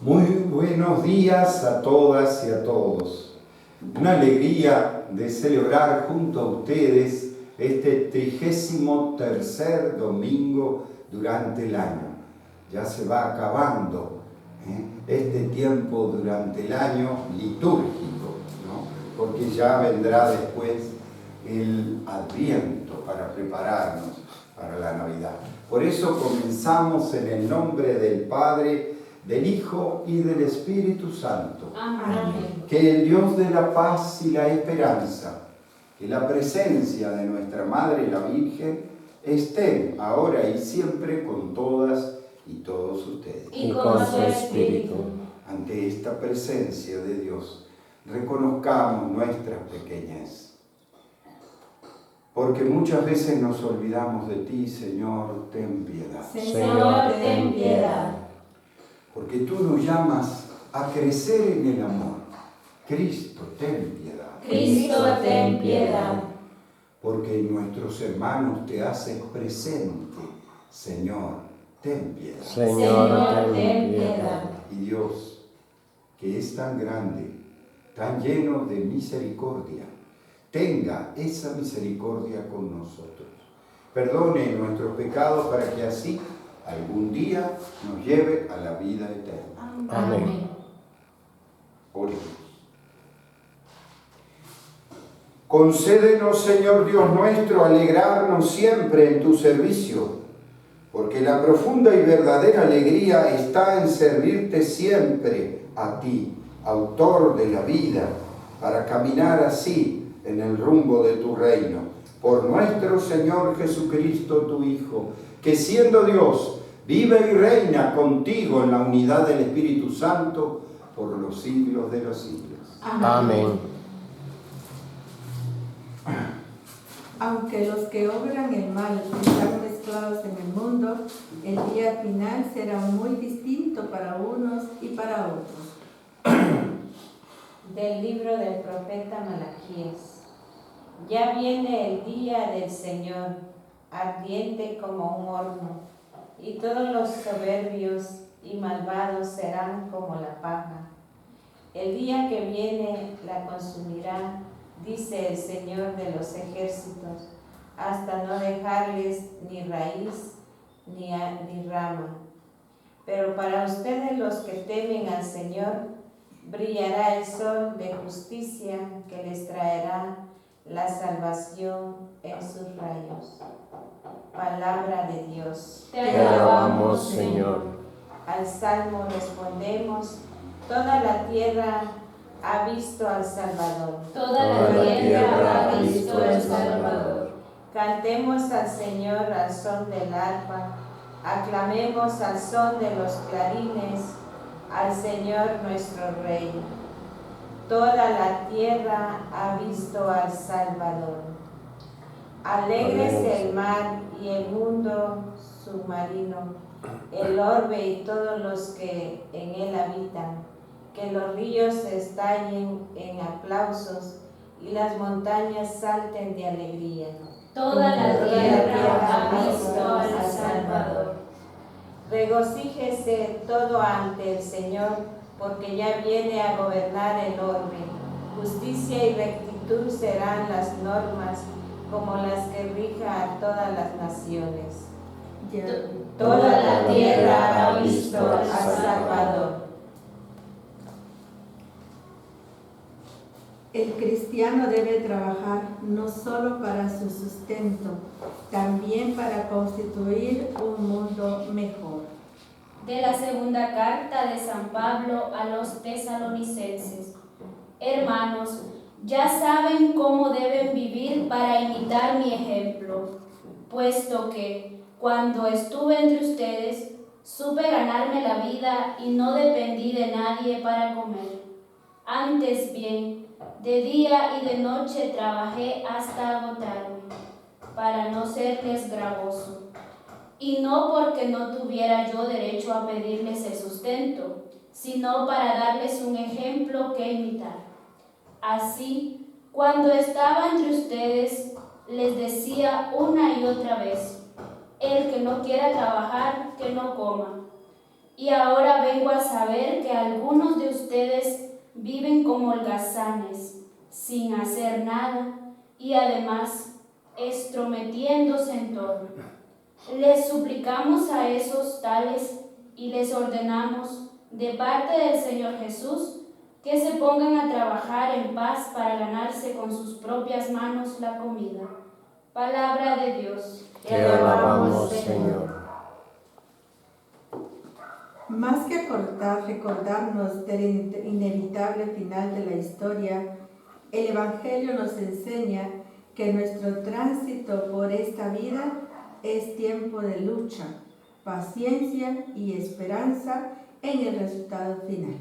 Muy buenos días a todas y a todos. Una alegría de celebrar junto a ustedes este 33º domingo durante el año. Ya se va acabando este tiempo durante el año litúrgico, ¿no? Porque ya vendrá después el Adviento para prepararnos para la Navidad. Por eso comenzamos en el nombre del Padre, del Hijo y del Espíritu Santo. Amén. Que el Dios de la paz y la esperanza, que la presencia de nuestra Madre la Virgen, estén ahora y siempre con todas y todos ustedes. Y con su Espíritu. Ante esta presencia de Dios, reconozcamos nuestra pequeñez. Porque muchas veces nos olvidamos de ti, Señor, ten piedad. Señor, ten piedad. Porque tú nos llamas a crecer en el amor. Cristo, ten piedad. Cristo, ten piedad. Porque en nuestros hermanos te haces presente. Señor, ten piedad. Señor, ten piedad. Y Dios, que es tan grande, tan lleno de misericordia, tenga esa misericordia con nosotros. Perdone nuestros pecados para que así algún día nos lleve a la vida eterna. Amén. Oremos. Concédenos, Señor Dios nuestro, alegrarnos siempre en tu servicio, porque la profunda y verdadera alegría está en servirte siempre a ti, autor de la vida, para caminar así en el rumbo de tu reino. Por nuestro Señor Jesucristo, tu Hijo, que siendo Dios, vive y reina contigo en la unidad del Espíritu Santo por los siglos de los siglos. Amén. Aunque los que obran el mal están mezclados en el mundo, el día final será muy distinto para unos y para otros. Del libro del profeta Malaquías. Ya viene el día del Señor, ardiente como un horno, y todos los soberbios y malvados serán como la paja. El día que viene la consumirá, dice el Señor de los ejércitos, hasta no dejarles ni raíz ni rama. Pero para ustedes los que temen al Señor, brillará el sol de justicia que les traerá la salvación en sus rayos. Palabra de Dios. Te alabamos, Señor. Al salmo respondemos: toda la tierra ha visto al Salvador. Toda la tierra ha visto al Salvador. Cantemos al Señor al son del arpa, aclamemos al son de los clarines al Señor nuestro Rey. Toda la tierra ha visto al Salvador. Alégrese el mar y el mundo submarino, el orbe y todos los que en él habitan. Que los ríos estallen en aplausos y las montañas salten de alegría. Toda la tierra ha visto al Salvador. Regocíjese todo ante el Señor, porque ya viene a gobernar el orbe. Justicia y rectitud serán las normas, como las que rija a todas las naciones. Toda la tierra ha visto al Salvador. El cristiano debe trabajar no solo para su sustento, también para constituir un mundo mejor. De la segunda carta de San Pablo a los tesalonicenses. Hermanos, ya saben cómo deben vivir para imitar mi ejemplo, puesto que, cuando estuve entre ustedes, supe ganarme la vida y no dependí de nadie para comer. Antes bien, de día y de noche trabajé hasta agotarme, para no serles gravoso. Y no porque no tuviera yo derecho a pedirles el sustento, sino para darles un ejemplo que imitar. Así, cuando estaba entre ustedes, les decía una y otra vez: el que no quiera trabajar, que no coma. Y ahora vengo a saber que demás estrometiéndose en torno. Les suplicamos a esos tales y les ordenamos, de parte del Señor Jesús, que se pongan a trabajar en paz para ganarse con sus propias manos la comida. Palabra de Dios. Te alabamos, Señor. Más que recordarnos del inevitable final de la historia, el Evangelio nos enseña que nuestro tránsito por esta vida es tiempo de lucha, paciencia y esperanza en el resultado final.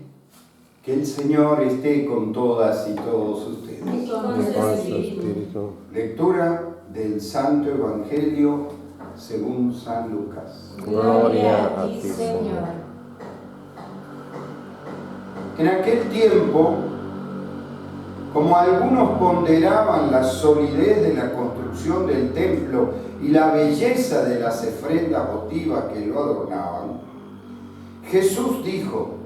Que el Señor esté con todas y todos ustedes. Y con con tu su espíritu. Espíritu. Lectura del Santo Evangelio según San Lucas. Gloria a ti, Señor. En aquel tiempo, como algunos ponderaban la solidez de la construcción del templo y la belleza de las ofrendas votivas que lo adornaban, Jesús dijo: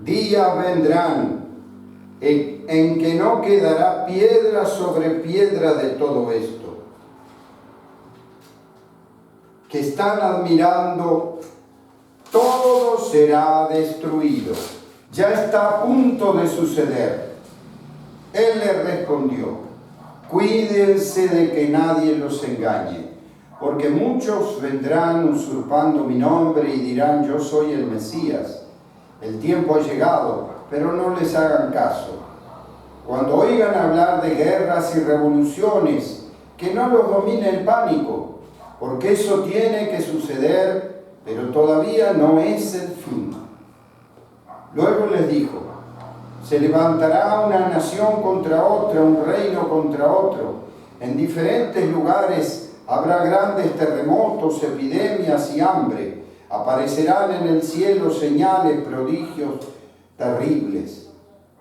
días vendrán en que no quedará piedra sobre piedra de todo esto que están admirando. Todo será destruido. Ya está a punto de suceder. Él le respondió: cuídense de que nadie los engañe, porque muchos vendrán usurpando mi nombre y dirán: yo soy el Mesías. El tiempo ha llegado, pero no les hagan caso. Cuando oigan hablar de guerras y revoluciones, que no los domine el pánico, porque eso tiene que suceder, pero todavía no es el fin. Luego les dijo: se levantará una nación contra otra, un reino contra otro. En diferentes lugares habrá grandes terremotos, epidemias y hambre. Aparecerán en el cielo señales, prodigios terribles.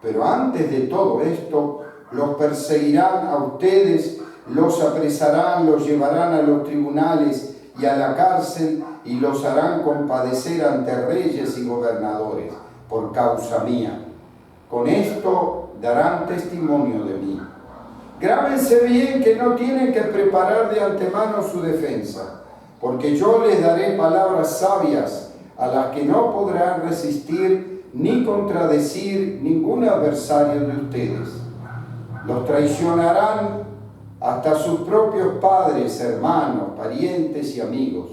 Pero antes de todo esto, los perseguirán a ustedes, los apresarán, los llevarán a los tribunales y a la cárcel y los harán compadecer ante reyes y gobernadores por causa mía. Con esto darán testimonio de mí. Grábense bien que no tienen que preparar de antemano su defensa, porque yo les daré palabras sabias a las que no podrán resistir ni contradecir ningún adversario de ustedes. Los traicionarán hasta sus propios padres, hermanos, parientes y amigos.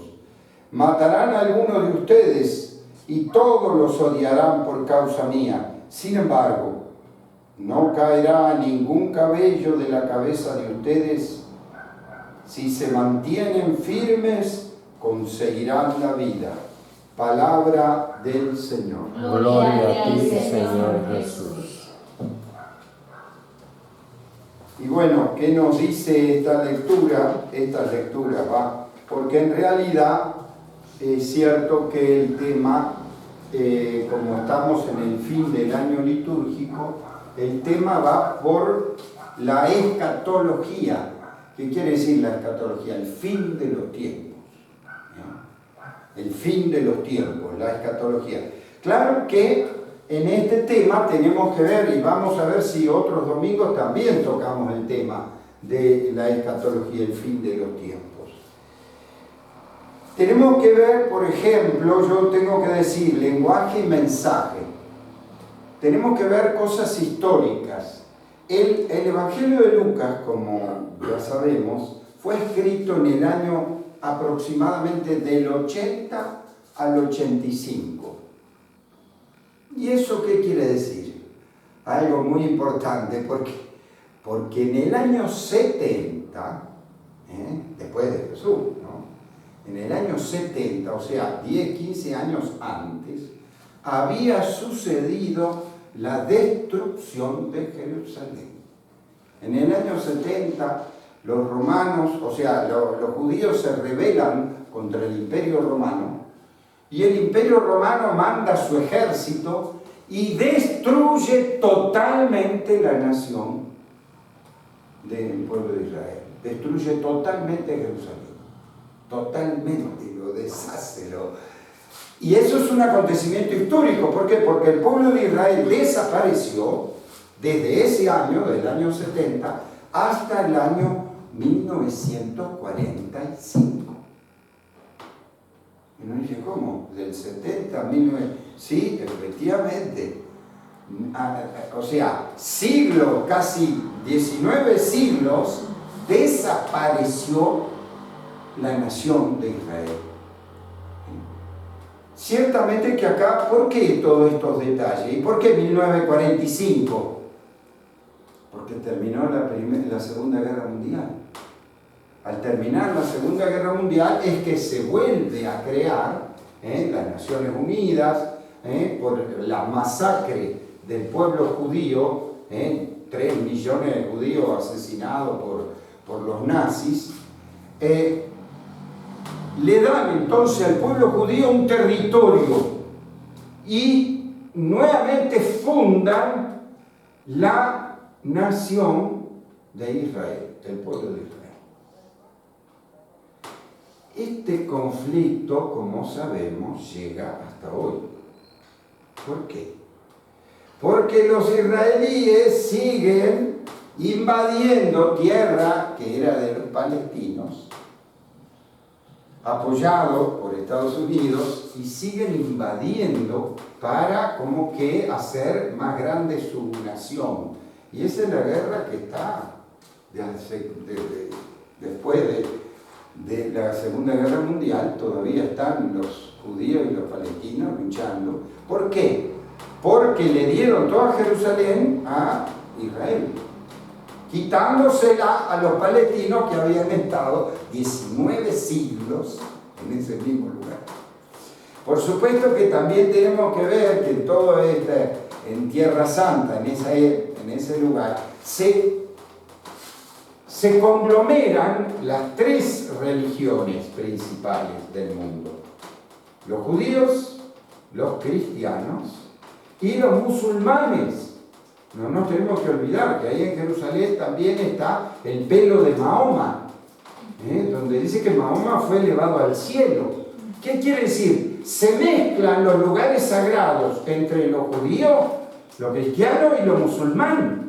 Matarán a algunos de ustedes y todos los odiarán por causa mía. Sin embargo, no caerá ningún cabello de la cabeza de ustedes. Si se mantienen firmes, conseguirán la vida. Palabra del Señor. Gloria a ti, Señor Jesús. Y bueno, ¿qué nos dice esta lectura? Esta lectura va, porque en realidad es cierto que el tema, como estamos en el fin del año litúrgico, el tema va por la escatología. ¿Qué quiere decir la escatología? El fin de los tiempos. ¿No? El fin de los tiempos, la escatología. Claro que en este tema tenemos que ver, y vamos a ver si otros domingos también tocamos el tema de la escatología, el fin de los tiempos. Tenemos que ver, por ejemplo, yo tengo que decir lenguaje y mensaje. Tenemos que ver cosas históricas. El Evangelio de Lucas, como ya sabemos, fue escrito en el año aproximadamente del 80 al 85. ¿Y eso qué quiere decir? Algo muy importante, porque en el año 70, después de Jesús, ¿no? En el año 70, o sea, 10, 15 años antes, había sucedido la destrucción de Jerusalén. En el año 70, los romanos, o sea, los judíos se rebelan contra el Imperio Romano, y el Imperio Romano manda su ejército y destruye totalmente la nación del pueblo de Israel. Destruye totalmente Jerusalén. Totalmente, lo deshace. Y eso es un acontecimiento histórico. ¿Por qué? Porque el pueblo de Israel desapareció desde ese año, del año 70, hasta el año 1945. Y uno dice, ¿cómo? Del 70 a 1900. Sí, efectivamente. O sea, siglos, casi 19 siglos, desapareció la nación de Israel. Ciertamente que acá, ¿por qué todos estos detalles? ¿Y por qué 1945? Porque terminó la Segunda Guerra Mundial. Al terminar la Segunda Guerra Mundial es que se vuelve a crear las Naciones Unidas por la masacre del pueblo judío, 3 millones de judíos asesinados por los nazis. Le dan entonces al pueblo judío un territorio y nuevamente fundan la nación de Israel, el pueblo de Israel. Este conflicto, como sabemos, llega hasta hoy. ¿Por qué? Porque los israelíes siguen invadiendo tierra que era de los palestinos, apoyados por Estados Unidos, y siguen invadiendo para como que hacer más grande su nación. Y esa es la guerra que está después de la Segunda Guerra Mundial. Todavía están los judíos y los palestinos luchando. ¿Por qué? Porque le dieron toda Jerusalén a Israel, quitándosela a los palestinos que habían estado 19 siglos en ese mismo lugar. Por supuesto que también tenemos que ver que todo en Tierra Santa, en ese lugar, se conglomeran las 3 religiones principales del mundo: los judíos, los cristianos y los musulmanes. No nos tenemos que olvidar que ahí en Jerusalén también está el pelo de Mahoma, donde dice que Mahoma fue elevado al cielo. ¿Qué quiere decir? Se mezclan los lugares sagrados entre los judíos, los cristianos y los musulmanes.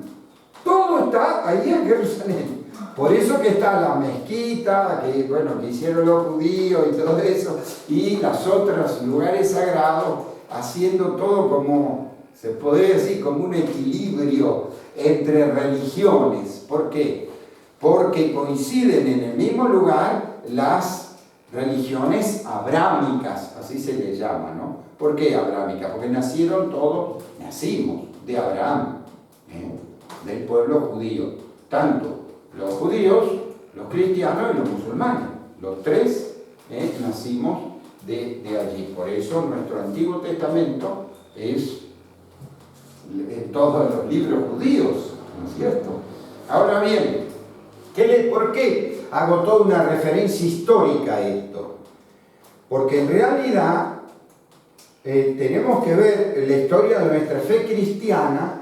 Todo está ahí en Jerusalén. Por eso que está la mezquita, que hicieron los judíos y todo eso, y los otros lugares sagrados, haciendo todo como, se podría decir, como un equilibrio entre religiones. ¿Por qué? Porque coinciden en el mismo lugar las religiones abrámicas, así se les llama, ¿no? ¿Por qué abrámicas? Porque nacimos de Abraham, del pueblo judío, tanto los judíos, los cristianos y los musulmanes. Los 3 nacimos de allí. Por eso nuestro Antiguo Testamento es en todos los libros judíos, ¿no es cierto? Ahora bien, ¿por qué hago toda una referencia histórica a esto? Porque en realidad tenemos que ver la historia de nuestra fe cristiana.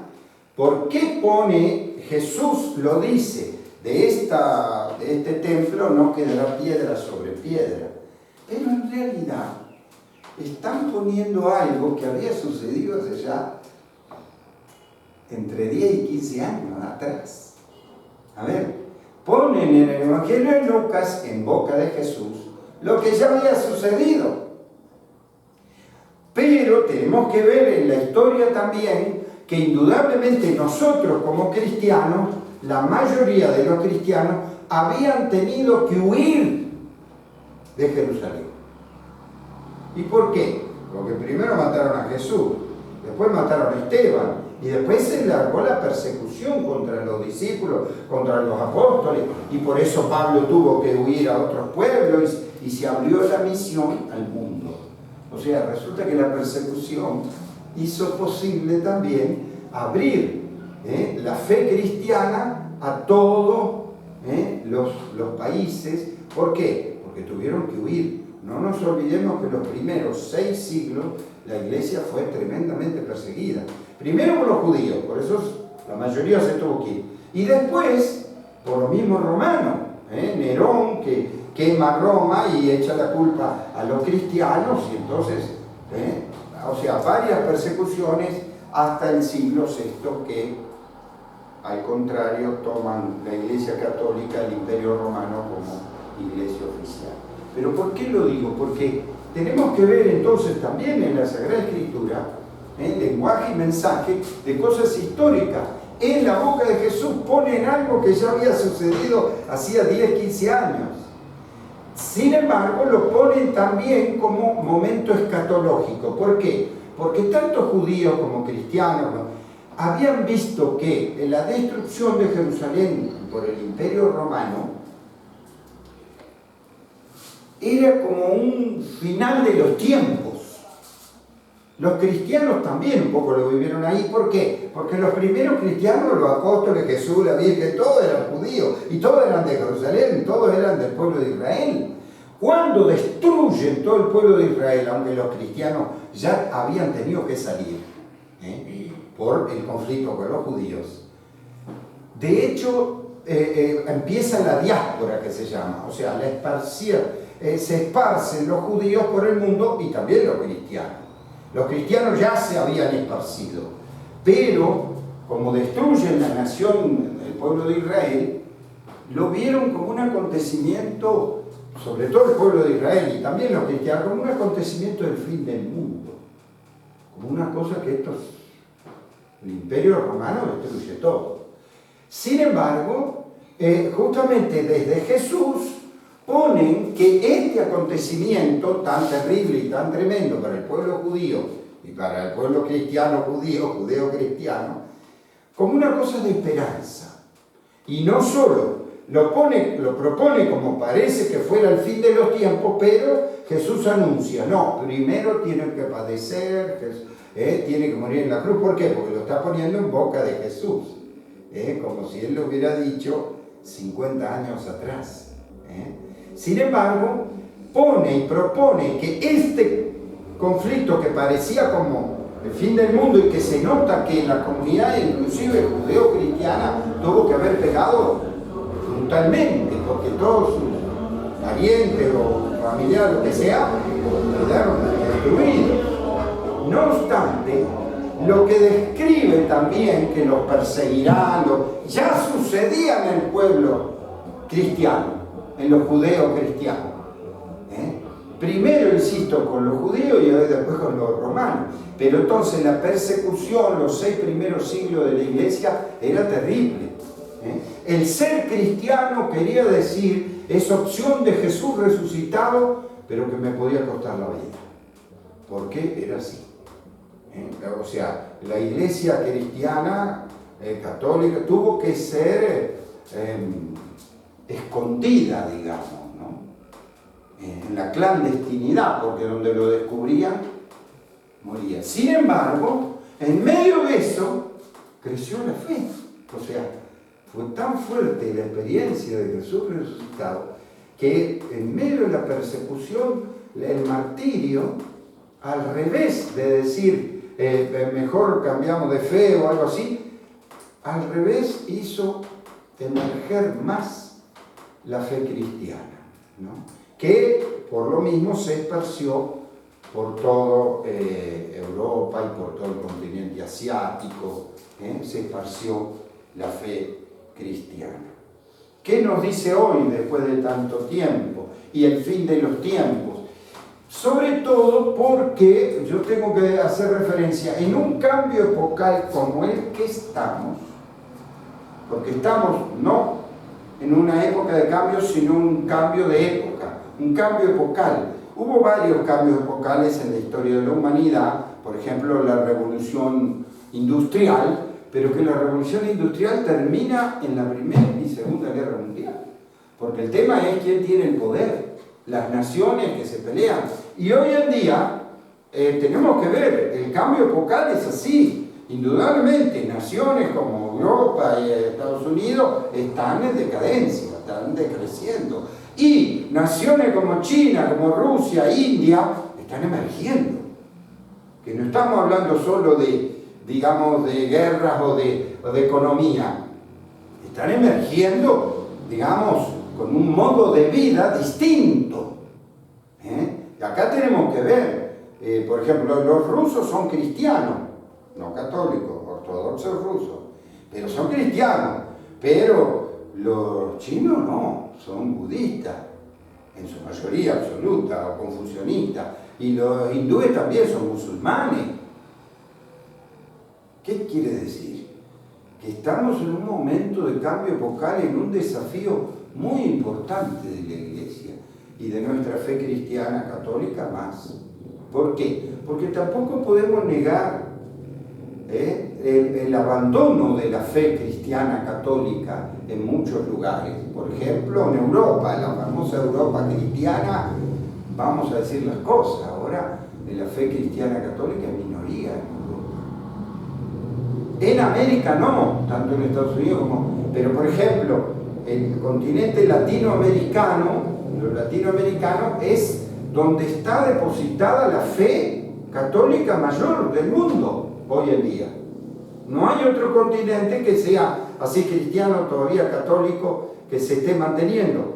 ¿Por qué pone, Jesús lo dice, de este templo no quedará piedra sobre piedra? Pero en realidad están poniendo algo que había sucedido hace ya entre 10 y 15 años atrás. A ver, ponen en el Evangelio de Lucas, en boca de Jesús, lo que ya había sucedido. Pero tenemos que ver en la historia también que indudablemente nosotros como cristianos, la mayoría de los cristianos, habían tenido que huir de Jerusalén. ¿Y por qué? Porque primero mataron a Jesús, después mataron a Esteban, y después se largó la persecución contra los discípulos, contra los apóstoles, y por eso Pablo tuvo que huir a otros pueblos y se abrió la misión al mundo. O sea, resulta que la persecución hizo posible también abrir la fe cristiana a todos los países. ¿Por qué? Porque tuvieron que huir. No nos olvidemos que los primeros 6 siglos la iglesia fue tremendamente perseguida. Primero por los judíos, por eso la mayoría se tuvo que ir. Y después por los mismos romanos. Nerón, que quema Roma y echa la culpa a los cristianos, y entonces, o sea, varias persecuciones hasta el siglo VI, que al contrario, toman la Iglesia Católica, el Imperio Romano, como iglesia oficial. ¿Pero por qué lo digo? Porque tenemos que ver entonces también en la Sagrada Escritura lenguaje y mensaje de cosas históricas. En la boca de Jesús ponen algo que ya había sucedido hacía 10, 15 años. Sin embargo, lo ponen también como momento escatológico. ¿Por qué? Porque tanto judíos como cristianos habían visto que la destrucción de Jerusalén por el Imperio Romano era como un final de los tiempos. Los cristianos también un poco lo vivieron ahí. ¿Por qué? Porque los primeros cristianos, los apóstoles, Jesús, la Virgen, todos eran judíos y todos eran de Jerusalén, todos eran del pueblo de Israel. Cuando destruyen todo el pueblo de Israel, aunque los cristianos ya habían tenido que salir por el conflicto con los judíos, de hecho empieza la diáspora, que se llama, o sea, se esparcen los judíos por el mundo y también los cristianos. Los cristianos ya se habían esparcido, pero como destruyen la nación, el pueblo de Israel, lo vieron como un acontecimiento, sobre todo el pueblo de Israel y también los cristianos, como un acontecimiento del fin del mundo, como una cosa que el Imperio Romano destruye todo. Sin embargo, justamente desde Jesús ponen que este acontecimiento tan terrible y tan tremendo para el pueblo judío y para el pueblo cristiano judío, judeo-cristiano, como una cosa de esperanza. Y no solo lo propone como parece que fuera el fin de los tiempos, pero Jesús anuncia, no, primero tiene que padecer, tiene que morir en la cruz. ¿Por qué? Porque lo está poniendo en boca de Jesús, como si él lo hubiera dicho 50 años atrás. Sin embargo, pone y propone que este conflicto que parecía como el fin del mundo y que se nota que la comunidad, inclusive judeo-cristiana, tuvo que haber pegado brutalmente, porque todos sus parientes o familiares, lo que sea, quedaron destruidos. No obstante, lo que describe también que los perseguirán, ya sucedía en el pueblo cristiano, en los judeos cristianos. Primero, insisto, con los judíos y después con los romanos. Pero entonces la persecución, los 6 primeros siglos de la iglesia, era terrible. El ser cristiano quería decir, es opción de Jesús resucitado, pero que me podía costar la vida. ¿Por qué? Era así. O sea, la iglesia cristiana, católica, tuvo que ser escondida, digamos, ¿no? En la clandestinidad, porque donde lo descubrían, moría. Sin embargo, en medio de eso, creció la fe. O sea, fue tan fuerte la experiencia de Jesús resucitado, que en medio de la persecución, el martirio, al revés de decir, mejor cambiamos de fe o algo así, al revés hizo emerger más la fe cristiana, ¿no? Que por lo mismo se esparció por toda Europa y por todo el continente asiático, se esparció la fe cristiana. ¿Qué nos dice hoy después de tanto tiempo y el fin de los tiempos? Sobre todo porque yo tengo que hacer referencia en un cambio epocal como el que estamos, porque estamos no en una época de cambio, sino un cambio de época, un cambio epocal. Hubo varios cambios epocales en la historia de la humanidad, por ejemplo la revolución industrial, pero que la revolución industrial termina en la Primera y Segunda Guerra Mundial, porque el tema es quién tiene el poder, las naciones que se pelean. Y hoy en día tenemos que ver, el cambio epocal es así. Indudablemente, naciones como Europa y Estados Unidos están en decadencia, están decreciendo. Y naciones como China, como Rusia, India, están emergiendo. Que no estamos hablando solo de, digamos, de guerras o de economía. Están emergiendo, digamos, con un modo de vida distinto. Y acá tenemos que ver, por ejemplo, los rusos son cristianos, no católicos, ortodoxos rusos, pero son cristianos. Pero los chinos no, son budistas, en su mayoría absoluta, o confucionistas. Y los hindúes también son musulmanes. ¿Qué quiere decir? Que estamos en un momento de cambio epocal, en un desafío muy importante de la Iglesia y de nuestra fe cristiana católica más. ¿Por qué? Porque tampoco podemos negar el abandono de la fe cristiana católica en muchos lugares. Por ejemplo, en Europa, en la famosa Europa cristiana, vamos a decir las cosas, ahora la fe cristiana católica es minoría en Europa. En América no, tanto en Estados Unidos como... Pero por ejemplo, el continente latinoamericano, lo latinoamericano es donde está depositada la fe católica mayor del mundo hoy en día. No hay otro continente que sea así cristiano, todavía católico, que se esté manteniendo.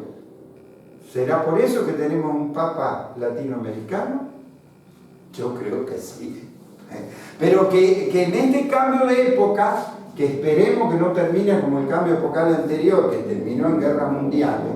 ¿Será por eso que tenemos un papa latinoamericano? Yo creo que sí. Pero que en este cambio de época, que esperemos que no termine como el cambio epocal anterior, que terminó en guerras mundiales,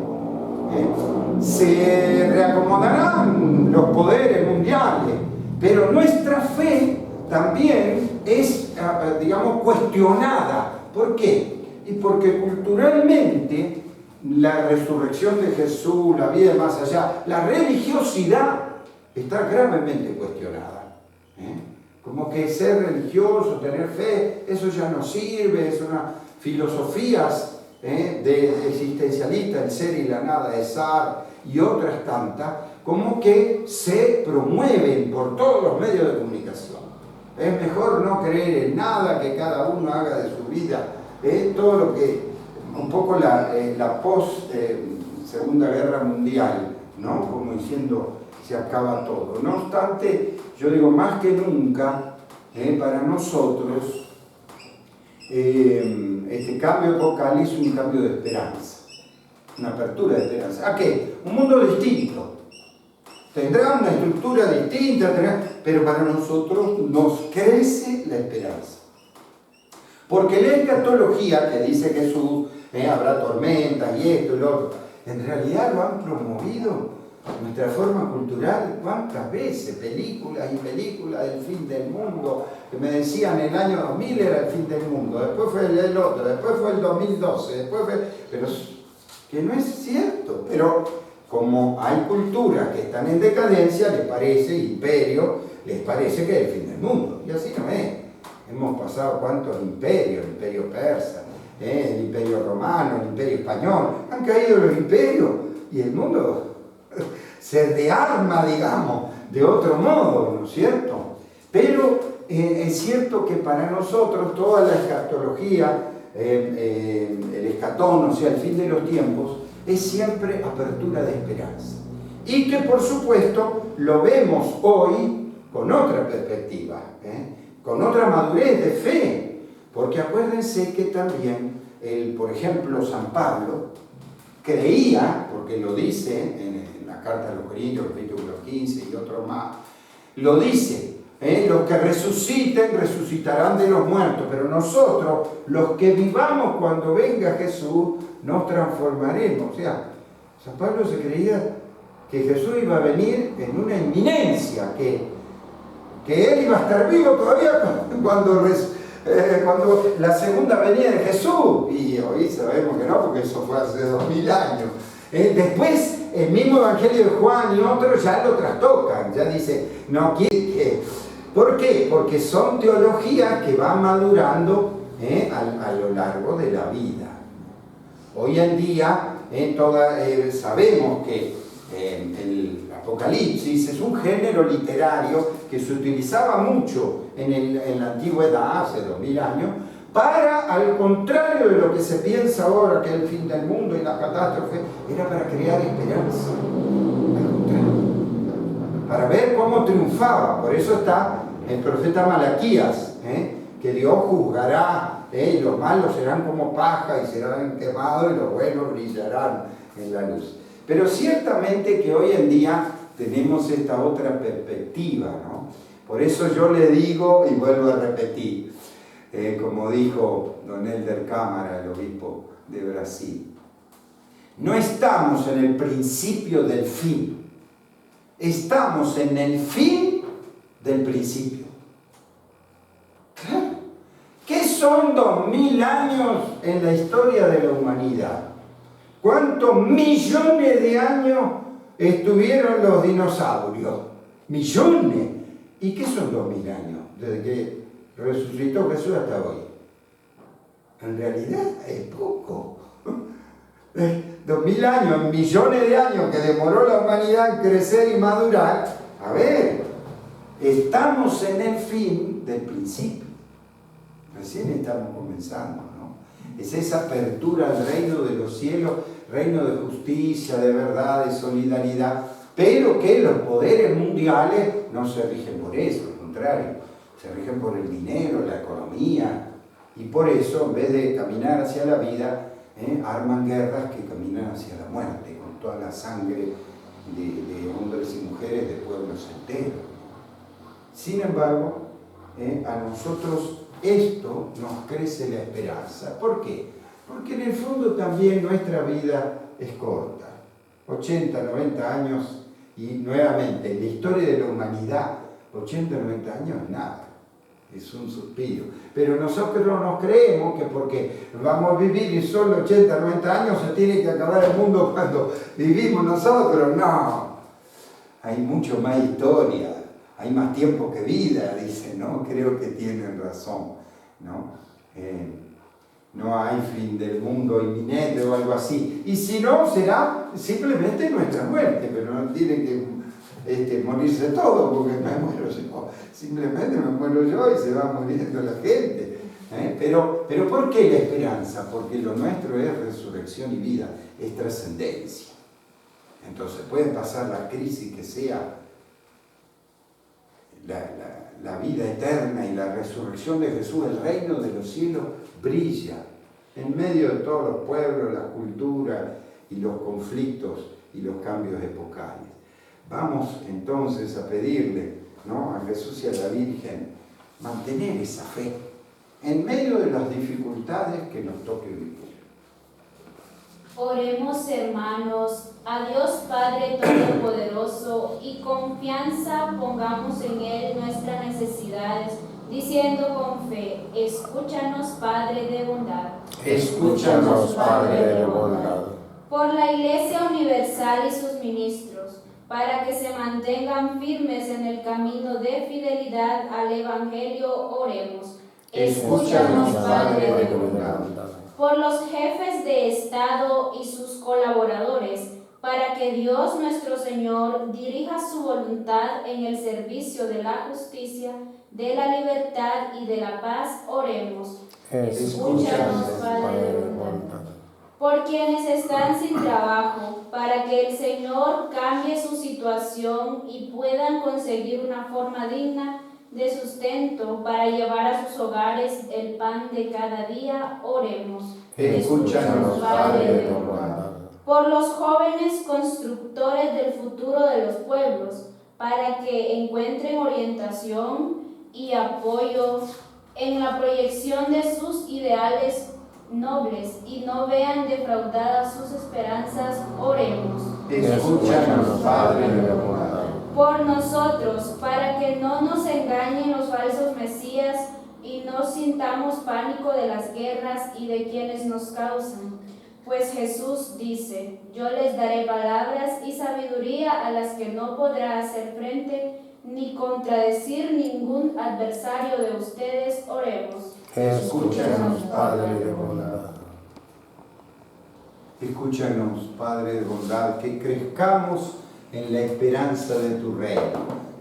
se reacomodarán los poderes mundiales, pero nuestra fe también es, digamos, cuestionada. ¿Por qué? Y porque culturalmente la resurrección de Jesús, la vida de más allá, la religiosidad está gravemente cuestionada. Como que ser religioso, tener fe, eso ya no sirve, es una filosofías de existencialista, el ser y la nada de Sartre y otras tantas, como que se promueven por todos los medios de comunicación. Es mejor no creer en nada, que cada uno haga de su vida todo lo que, un poco la post Segunda Guerra Mundial, ¿no? Como diciendo, se acaba todo. No obstante, yo digo, más que nunca, para nosotros, este cambio epocal es un cambio de esperanza, una apertura de esperanza. ¿A qué? Un mundo distinto. Tendrá una estructura distinta, pero para nosotros nos crece la esperanza. Porque la escatología que dice Jesús, habrá tormentas y esto y lo otro, en realidad lo han promovido nuestra forma cultural. ¿Cuántas veces? Películas y películas del fin del mundo, que me decían el año 2000 era el fin del mundo, después fue el otro, después fue el 2012, después fue... Pero que no es cierto. Pero como hay culturas que están en decadencia, les parece, imperio, les parece que es el fin del mundo. Y así no es. Hemos pasado cuántos imperios, el imperio persa, el imperio romano, el imperio español, han caído los imperios y el mundo se rearma, digamos, de otro modo, ¿no es cierto? Pero es cierto que para nosotros toda la escatología, el escatón, o sea, el fin de los tiempos, es siempre apertura de esperanza. Y que por supuesto lo vemos hoy con otra perspectiva, con otra madurez de fe. Porque acuérdense que también, por ejemplo, San Pablo creía, porque lo dice en la carta a los Corintios, capítulo 15 y otro más, lo dice, los que resuciten, resucitarán de los muertos, pero nosotros, los que vivamos cuando venga Jesús, nos transformaremos. O sea, San Pablo se creía que Jesús iba a venir en una inminencia, que él iba a estar vivo todavía cuando la segunda venida de Jesús. Y hoy sabemos que no, porque eso fue hace 2000 años. Después, el mismo Evangelio de Juan y otros ya lo trastocan, ya dice, no quiere. ¿Por qué? Porque son teologías que van madurando a lo largo de la vida. Hoy en día sabemos que el Apocalipsis es un género literario que se utilizaba mucho en la antigüedad, hace 2000 años, para, al contrario de lo que se piensa ahora, que es el fin del mundo y la catástrofe, era para crear esperanza. Al contrario, para ver cómo triunfaba. Por eso está el profeta Malaquías, que Dios juzgará, y los malos serán como paja y serán quemados y los buenos brillarán en la luz. Pero ciertamente que hoy en día tenemos esta otra perspectiva, ¿no? Por eso yo le digo, y vuelvo a repetir, como dijo don Helder Câmara, el obispo de Brasil. No estamos en el principio del fin, estamos en el fin del principio. Claro. ¿Qué son 2000 años en la historia de la humanidad? ¿Cuántos millones de años estuvieron los dinosaurios? Millones. ¿Y qué son 2000 años? Desde que resucitó Jesús hasta hoy. En realidad es poco. 2000 años, millones de años que demoró la humanidad en crecer y madurar. A ver, estamos en el fin del principio. Recién estamos comenzando, ¿no? Es esa apertura al reino de los cielos, reino de justicia, de verdad, de solidaridad, pero que los poderes mundiales no se rigen por eso, al contrario, se rigen por el dinero, la economía, y por eso, en vez de caminar hacia la vida, arman guerras que caminan hacia la muerte, con toda la sangre de hombres y mujeres de pueblos enteros. Sin embargo, a nosotros esto nos crece la esperanza. ¿Por qué? Porque en el fondo también nuestra vida es corta. 80, 90 años, y nuevamente, en la historia de la humanidad, 80, 90 años es nada. Es un suspiro. Pero nosotros nos creemos que porque vamos a vivir y solo 80, 90 años se tiene que acabar el mundo cuando vivimos nosotros. No. Hay mucho más historia. Hay más tiempo que vida, dicen, ¿no? Creo que tienen razón, ¿no? No hay fin del mundo inminente o algo así. Y si no, será simplemente nuestra muerte, pero no tiene que morirse todo, porque me muero yo. Simplemente me muero yo y se va muriendo la gente. Pero ¿por qué la esperanza? Porque lo nuestro es resurrección y vida, es trascendencia. Entonces pueden pasar la crisis que sea, la vida eterna y la resurrección de Jesús, el reino de los cielos brilla en medio de todos los pueblos, las culturas y los conflictos y los cambios epocales. Vamos entonces a pedirle, ¿no?, a Jesús y a la Virgen mantener esa fe en medio de las dificultades que nos toque vivir. Oremos, hermanos, a Dios Padre Todopoderoso, y confianza pongamos en Él nuestras necesidades, diciendo con fe: escúchanos, Padre de bondad. Escúchanos, Padre de bondad. Por la Iglesia Universal y sus ministros, para que se mantengan firmes en el camino de fidelidad al Evangelio, oremos. Escúchanos, Padre de bondad. Por los jefes de Estado y sus colaboradores, para que Dios nuestro Señor dirija su voluntad en el servicio de la justicia, de la libertad y de la paz, oremos. Escúchanos, Padre de bondad. Por quienes están sin trabajo, para que el Señor cambie su situación y puedan conseguir una forma digna de sustento para llevar a sus hogares el pan de cada día, oremos. Escúchanos, Padre de bondad. Por los jóvenes constructores del futuro de los pueblos, para que encuentren orientación y apoyo en la proyección de sus ideales nobles y no vean defraudadas sus esperanzas, oremos. Escúchanos, Padre de bondad. Por nosotros, para que no nos engañen los falsos mesías y no sintamos pánico de las guerras y de quienes nos causan. Pues Jesús dice: yo les daré palabras y sabiduría a las que no podrá hacer frente ni contradecir ningún adversario de ustedes, oremos. Escúchanos, Padre de bondad. Escúchanos, Padre de bondad, que crezcamos en la esperanza de tu reino.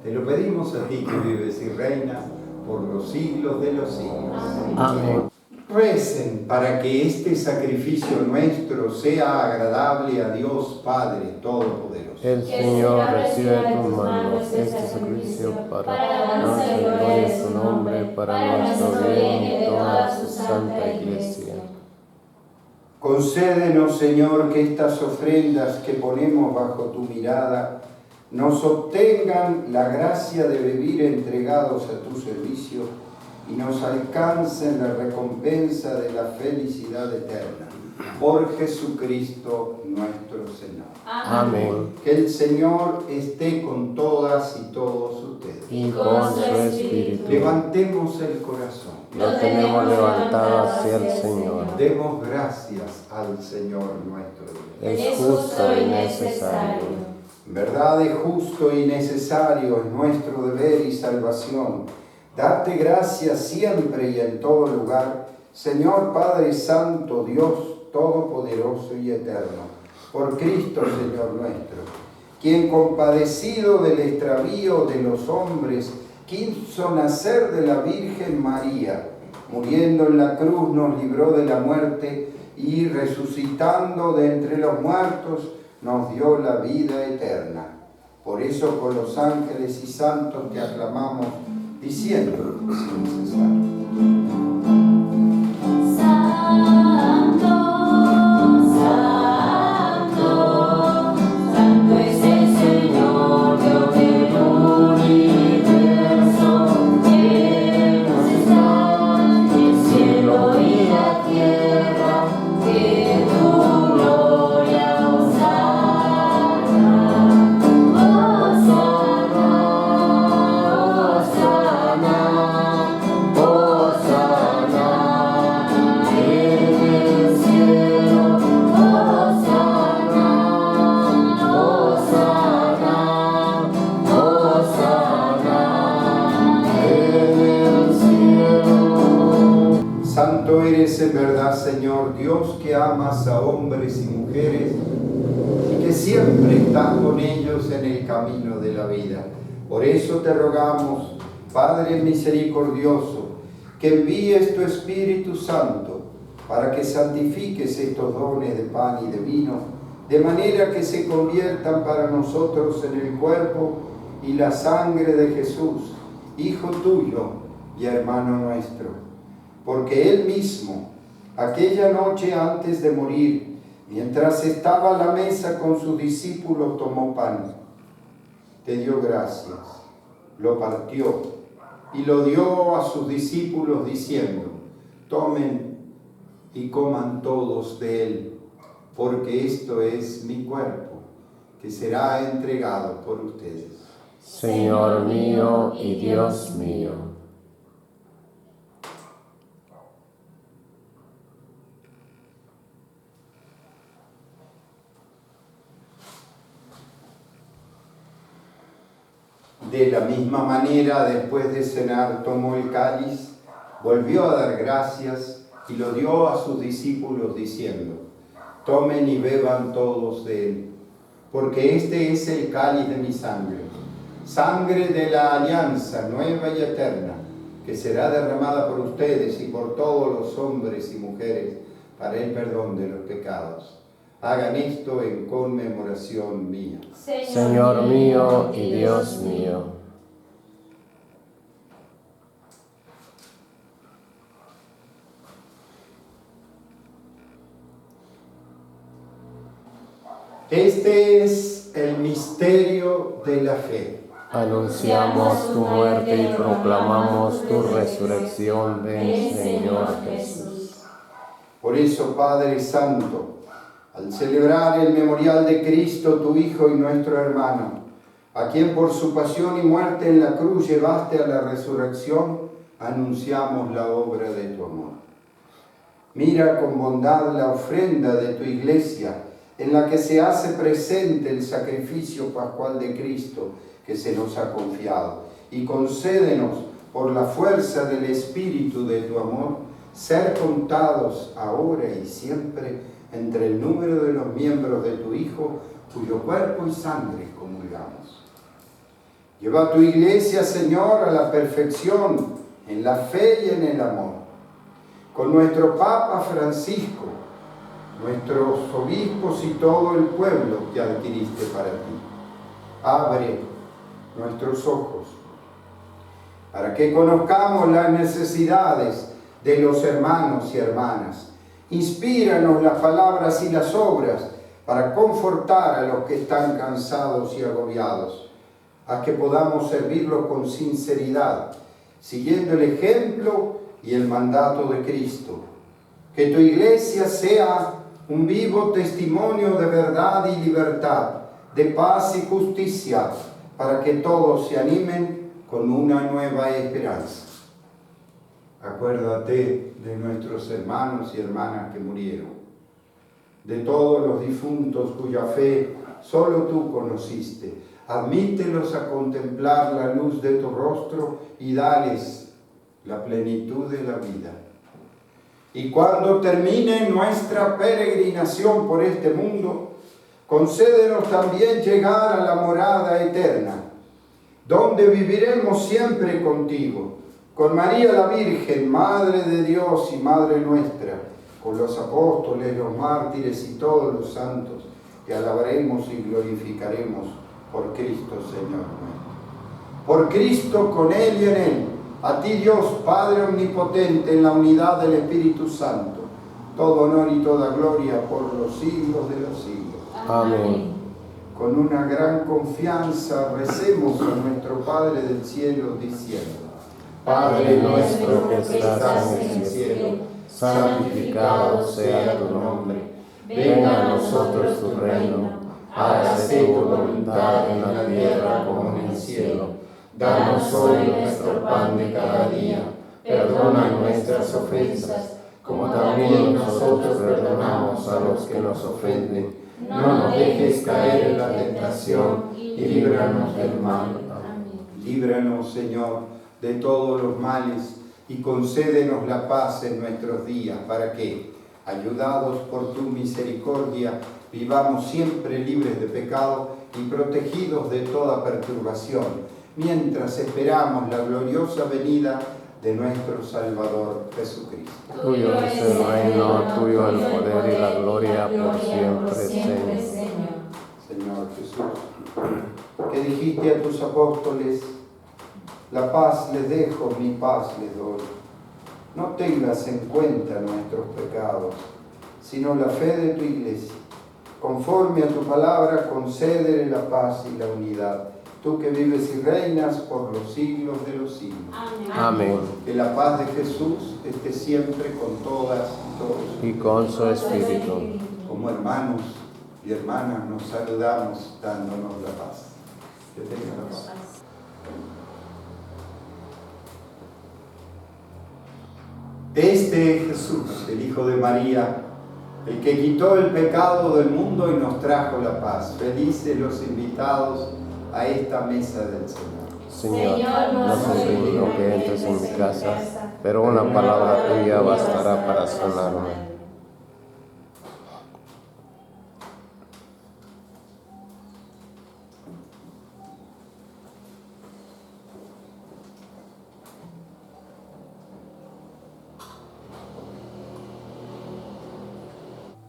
Te lo pedimos a ti, que vives y reinas por los siglos de los siglos. Amén. Recen para que este sacrificio nuestro sea agradable a Dios Padre Todopoderoso. El Señor recibe de tus manos este sacrificio para nuestra gloria y su nombre, para nuestro bien y de toda su santa Iglesia. Concédenos, Señor, que estas ofrendas que ponemos bajo tu mirada nos obtengan la gracia de vivir entregados a tu servicio y nos alcancen la recompensa de la felicidad eterna. Por Jesucristo nuestro Señor. Amén. Que el Señor esté con todas y todos ustedes. Y con su espíritu. Levantemos el corazón. Lo tenemos levantado hacia el Señor. Demos gracias al Señor nuestro Dios. Es justo y necesario. En verdad es justo y necesario, es nuestro deber y salvación. Darte gracias siempre y en todo lugar, Señor Padre Santo, Dios Todopoderoso y Eterno, por Cristo Señor nuestro, quien compadecido del extravío de los hombres, quiso nacer de la Virgen María, muriendo en la cruz nos libró de la muerte y resucitando de entre los muertos nos dio la vida eterna. Por eso con los ángeles y santos te aclamamos, diciendo sin cesar. Santo eres en verdad, Señor, Dios que amas a hombres y mujeres y que siempre estás con ellos en el camino de la vida. Por eso te rogamos, Padre misericordioso, que envíes tu Espíritu Santo para que santifiques estos dones de pan y de vino, de manera que se conviertan para nosotros en el cuerpo y la sangre de Jesús, Hijo tuyo y hermano nuestro. Porque Él mismo, aquella noche antes de morir, mientras estaba a la mesa con sus discípulos, tomó pan, te dio gracias, lo partió y lo dio a sus discípulos diciendo: tomen y coman todos de él, porque esto es mi cuerpo, que será entregado por ustedes. Señor mío y Dios mío. De la misma manera, después de cenar, tomó el cáliz, volvió a dar gracias y lo dio a sus discípulos diciendo: tomen y beban todos de él, porque este es el cáliz de mi sangre, sangre de la alianza nueva y eterna, que será derramada por ustedes y por todos los hombres y mujeres para el perdón de los pecados. Hagan esto en conmemoración mía. Señor mío y Dios mío. Este es el misterio de la fe. Anunciamos tu muerte y proclamamos tu resurrección, ven Señor Jesús. Por eso, Padre Santo, al celebrar el memorial de Cristo, tu Hijo y nuestro hermano, a quien por su pasión y muerte en la cruz llevaste a la resurrección, anunciamos la obra de tu amor. Mira con bondad la ofrenda de tu iglesia, en la que se hace presente el sacrificio pascual de Cristo que se nos ha confiado, y concédenos, por la fuerza del Espíritu de tu amor, ser contados ahora y siempre entre el número de los miembros de tu Hijo, cuyo cuerpo y sangre comulgamos. Lleva a tu iglesia, Señor, a la perfección en la fe y en el amor. Con nuestro Papa Francisco, nuestros obispos y todo el pueblo que adquiriste para ti. Abre nuestros ojos para que conozcamos las necesidades de los hermanos y hermanas. Inspíranos las palabras y las obras para confortar a los que están cansados y agobiados. Haz que podamos servirlos con sinceridad, siguiendo el ejemplo y el mandato de Cristo. Que tu iglesia sea un vivo testimonio de verdad y libertad, de paz y justicia, para que todos se animen con una nueva esperanza. Acuérdate de nuestros hermanos y hermanas que murieron, de todos los difuntos cuya fe solo tú conociste. Admítelos a contemplar la luz de tu rostro y dales la plenitud de la vida. Y cuando termine nuestra peregrinación por este mundo, concédenos también llegar a la morada eterna, donde viviremos siempre contigo, con María la Virgen, Madre de Dios y Madre nuestra, con los apóstoles, los mártires y todos los santos, te alabaremos y glorificaremos por Cristo, Señor nuestro. Por Cristo, con Él y en Él, a ti Dios, Padre omnipotente, en la unidad del Espíritu Santo, todo honor y toda gloria por los siglos de los siglos. Amén. Con una gran confianza recemos a nuestro Padre del cielo diciendo: Padre nuestro que estás en el cielo, santificado sea tu nombre. Venga a nosotros tu reino. Hágase tu voluntad en la tierra como en el cielo. Danos hoy nuestro pan de cada día. Perdona nuestras ofensas, como también nosotros perdonamos a los que nos ofenden. No nos dejes caer en la tentación y líbranos del mal. Amén. Líbranos, Señor, de todos los males y concédenos la paz en nuestros días, para que, ayudados por tu misericordia, vivamos siempre libres de pecado y protegidos de toda perturbación, mientras esperamos la gloriosa venida de nuestro Salvador Jesucristo. Tuyo es el reino, tuyo el poder y la gloria por siempre, Señor. Señor Jesús, que dijiste a tus apóstoles: la paz les dejo, mi paz les doy. No tengas en cuenta nuestros pecados, sino la fe de tu iglesia. Conforme a tu palabra, concédele la paz y la unidad. Tú que vives y reinas por los siglos de los siglos. Amén. Que la paz de Jesús esté siempre con todas y todos. Y con su espíritu. Como hermanos y hermanas nos saludamos dándonos la paz. Que tenga la paz. Este es Jesús, el Hijo de María, el que quitó el pecado del mundo y nos trajo la paz. Felices los invitados a esta mesa del Señor. Señor, no soy digno que entres en mi casa, pero una palabra tuya bastará para sanarme.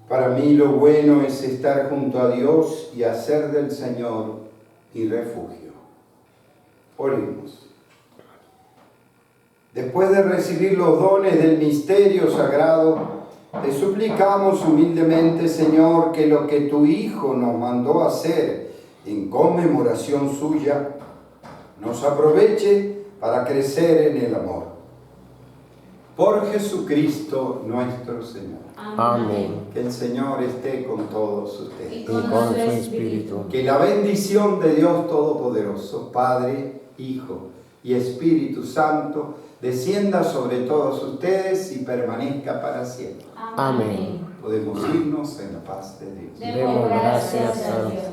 Para mí lo bueno es estar junto a Dios y hacer del Señor mi refugio. Oremos. Después de recibir los dones del misterio sagrado, te suplicamos humildemente, Señor, que lo que tu Hijo nos mandó hacer en conmemoración suya, nos aproveche para crecer en el amor. Por Jesucristo nuestro Señor. Amén. Que el Señor esté con todos ustedes. Y con su espíritu. Que la bendición de Dios Todopoderoso, Padre, Hijo y Espíritu Santo, descienda sobre todos ustedes y permanezca para siempre. Amén. Podemos irnos en la paz de Dios. Demos gracias a Dios.